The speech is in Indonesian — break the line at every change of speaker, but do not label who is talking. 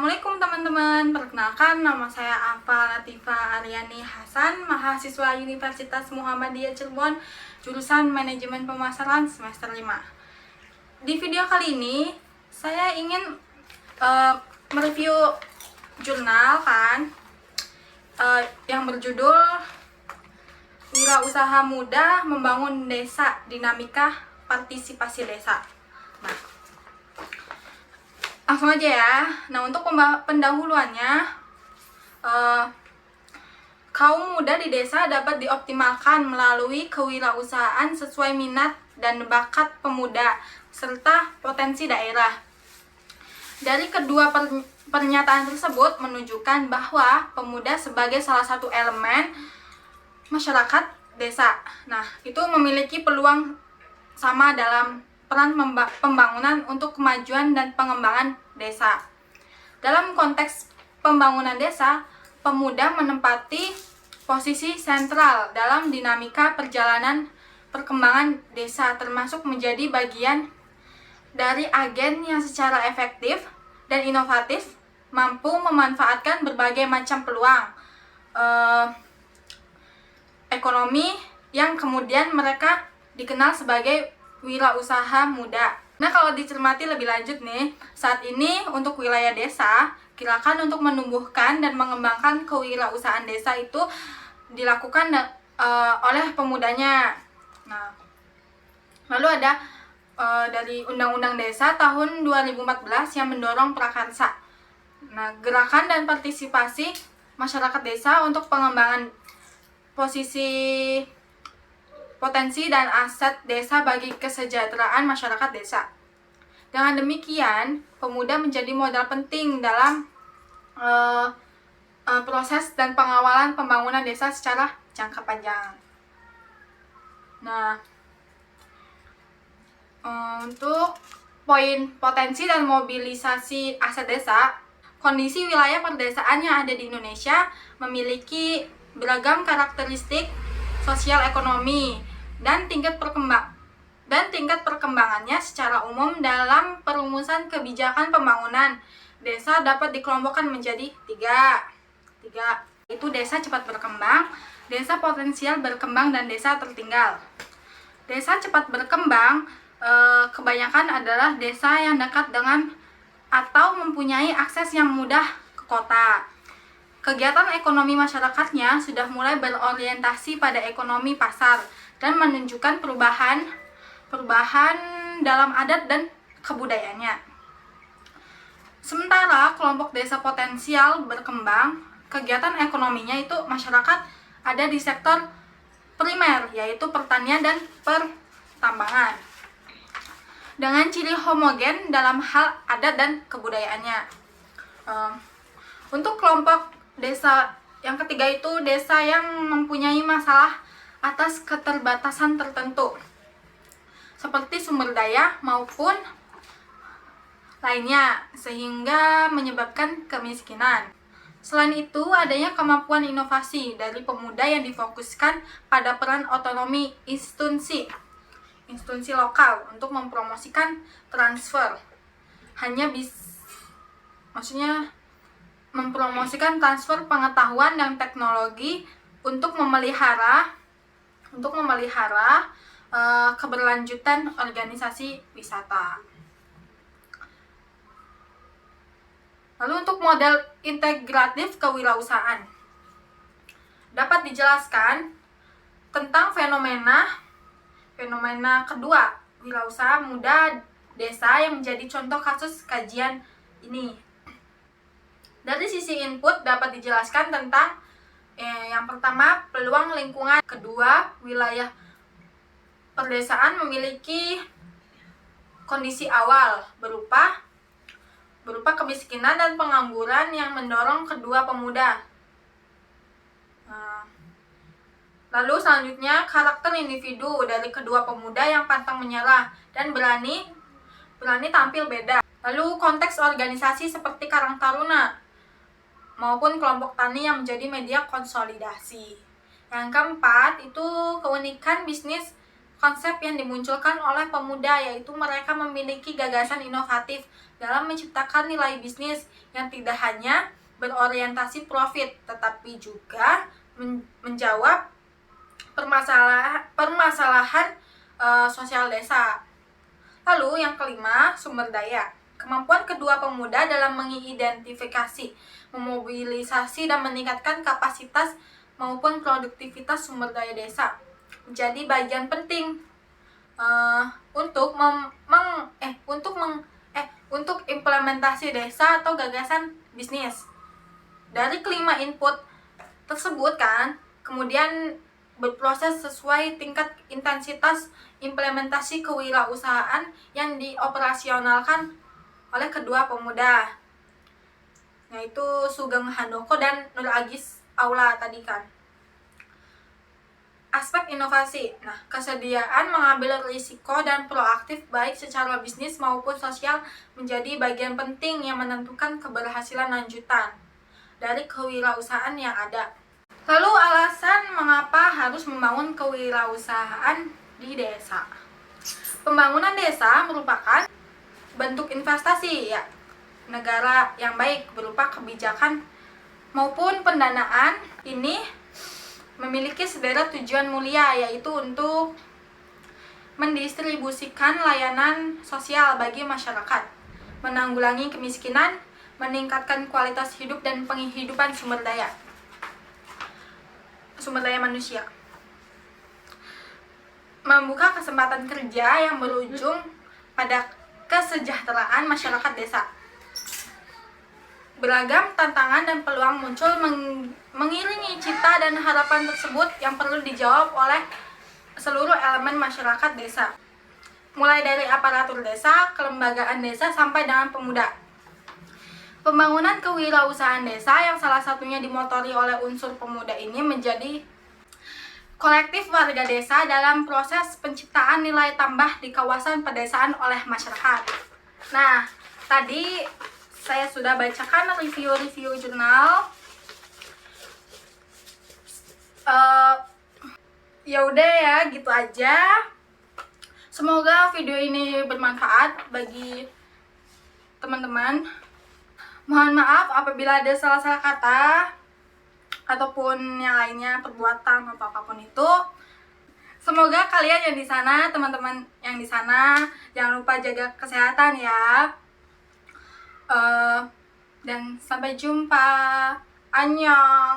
Assalamualaikum teman-teman, perkenalkan nama saya Afa Latifa Aryani Hasan, mahasiswa Universitas Muhammadiyah Cirebon, jurusan Manajemen Pemasaran semester 5. Di video kali ini, saya ingin mereview jurnal yang berjudul Wirausaha Muda Membangun Desa Dinamika Partisipasi Desa. Langsung aja ya. Nah, untuk pendahuluannya, kaum muda di desa dapat dioptimalkan melalui kewirausahaan sesuai minat dan bakat pemuda serta potensi daerah. Dari kedua pernyataan tersebut menunjukkan bahwa pemuda sebagai salah satu elemen masyarakat desa. Nah, itu memiliki peluang sama dalam peran pembangunan untuk kemajuan dan pengembangan desa. Dalam konteks pembangunan desa, pemuda menempati posisi sentral dalam dinamika perjalanan perkembangan desa, termasuk menjadi bagian dari agen yang secara efektif dan inovatif mampu memanfaatkan berbagai macam peluang ekonomi yang kemudian mereka dikenal sebagai wirausaha muda. Nah, kalau dicermati lebih lanjut nih, saat ini untuk wilayah desa, gerakan untuk menumbuhkan dan mengembangkan kewirausahaan desa itu dilakukan oleh pemudanya. Nah, lalu ada dari Undang-Undang Desa tahun 2014 yang mendorong prakarsa. Nah, gerakan dan partisipasi masyarakat desa untuk pengembangan potensi dan aset desa bagi kesejahteraan masyarakat desa. Dengan demikian, pemuda menjadi modal penting dalam proses dan pengawalan pembangunan desa secara jangka panjang. Nah, untuk poin potensi dan mobilisasi aset desa, kondisi wilayah perdesaan yang ada di Indonesia memiliki beragam karakteristik sosial ekonomi dan tingkat perkembangannya secara umum. Dalam perumusan kebijakan pembangunan desa dapat dikelompokkan menjadi tiga, yaitu desa cepat berkembang, desa potensial berkembang, dan desa tertinggal. Desa cepat berkembang kebanyakan adalah desa yang dekat dengan atau mempunyai akses yang mudah ke kota. Kegiatan ekonomi masyarakatnya sudah mulai berorientasi pada ekonomi pasar dan menunjukkan perubahan dalam adat dan kebudayaannya. Sementara kelompok desa potensial berkembang, kegiatan ekonominya itu masyarakat ada di sektor primer, yaitu pertanian dan pertambangan, dengan ciri homogen dalam hal adat dan kebudayaannya. Untuk kelompok desa yang ketiga itu desa yang mempunyai masalah atas keterbatasan tertentu seperti sumber daya maupun lainnya, sehingga menyebabkan kemiskinan. Selain itu, adanya kemampuan inovasi dari pemuda yang difokuskan pada peran otonomi instansi lokal untuk mempromosikan mempromosikan transfer pengetahuan dan teknologi untuk memelihara keberlanjutan organisasi wisata. Lalu untuk model integratif kewirausahaan dapat dijelaskan tentang fenomena kedua, wirausaha muda desa, yang menjadi contoh kasus kajian ini. Dari sisi input dapat dijelaskan tentang yang pertama, peluang lingkungan. Kedua, wilayah perdesaan memiliki kondisi awal berupa kemiskinan dan pengangguran yang mendorong kedua pemuda. Lalu selanjutnya, karakter individu dari kedua pemuda yang pantang menyerah dan berani tampil beda. Lalu konteks organisasi seperti Karang Taruna maupun kelompok tani yang menjadi media konsolidasi. Yang keempat, itu keunikan bisnis konsep yang dimunculkan oleh pemuda, yaitu mereka memiliki gagasan inovatif dalam menciptakan nilai bisnis yang tidak hanya berorientasi profit, tetapi juga menjawab permasalahan sosial desa. Lalu yang kelima, sumber daya. Kemampuan kedua pemuda dalam mengidentifikasi, memobilisasi, dan meningkatkan kapasitas maupun produktivitas sumber daya desa menjadi bagian penting untuk implementasi desa atau gagasan bisnis. Dari kelima input tersebut kan, kemudian berproses sesuai tingkat intensitas implementasi kewirausahaan yang dioperasionalkan oleh kedua pemuda, yaitu Sugeng Handoko dan Nur Agis Aula tadi kan. Aspek inovasi. Nah, kesediaan mengambil risiko dan proaktif baik secara bisnis maupun sosial menjadi bagian penting yang menentukan keberhasilan lanjutan dari kewirausahaan yang ada. Lalu alasan mengapa harus membangun kewirausahaan di desa. Pembangunan desa merupakan bentuk investasi ya negara yang baik berupa kebijakan maupun pendanaan. Ini memiliki sederet tujuan mulia, yaitu untuk mendistribusikan layanan sosial bagi masyarakat, menanggulangi kemiskinan, meningkatkan kualitas hidup dan penghidupan sumber daya manusia, membuka kesempatan kerja yang berujung pada kesejahteraan masyarakat desa. Beragam tantangan dan peluang muncul mengiringi cita dan harapan tersebut yang perlu dijawab oleh seluruh elemen masyarakat desa, mulai dari aparatur desa, kelembagaan desa, sampai dengan pemuda. Pembangunan kewirausahaan desa yang salah satunya dimotori oleh unsur pemuda ini menjadi kolektif warga desa dalam proses penciptaan nilai tambah di kawasan pedesaan oleh masyarakat. Nah, tadi saya sudah bacakan review-review jurnal. Ya udah ya, gitu aja. Semoga video ini bermanfaat bagi teman-teman. Mohon maaf apabila ada salah-salah kata ataupun yang lainnya, perbuatan atau apapun itu. Semoga kalian yang di sana, teman-teman yang di sana, jangan lupa jaga kesehatan ya. Dan sampai jumpa. Annyeong.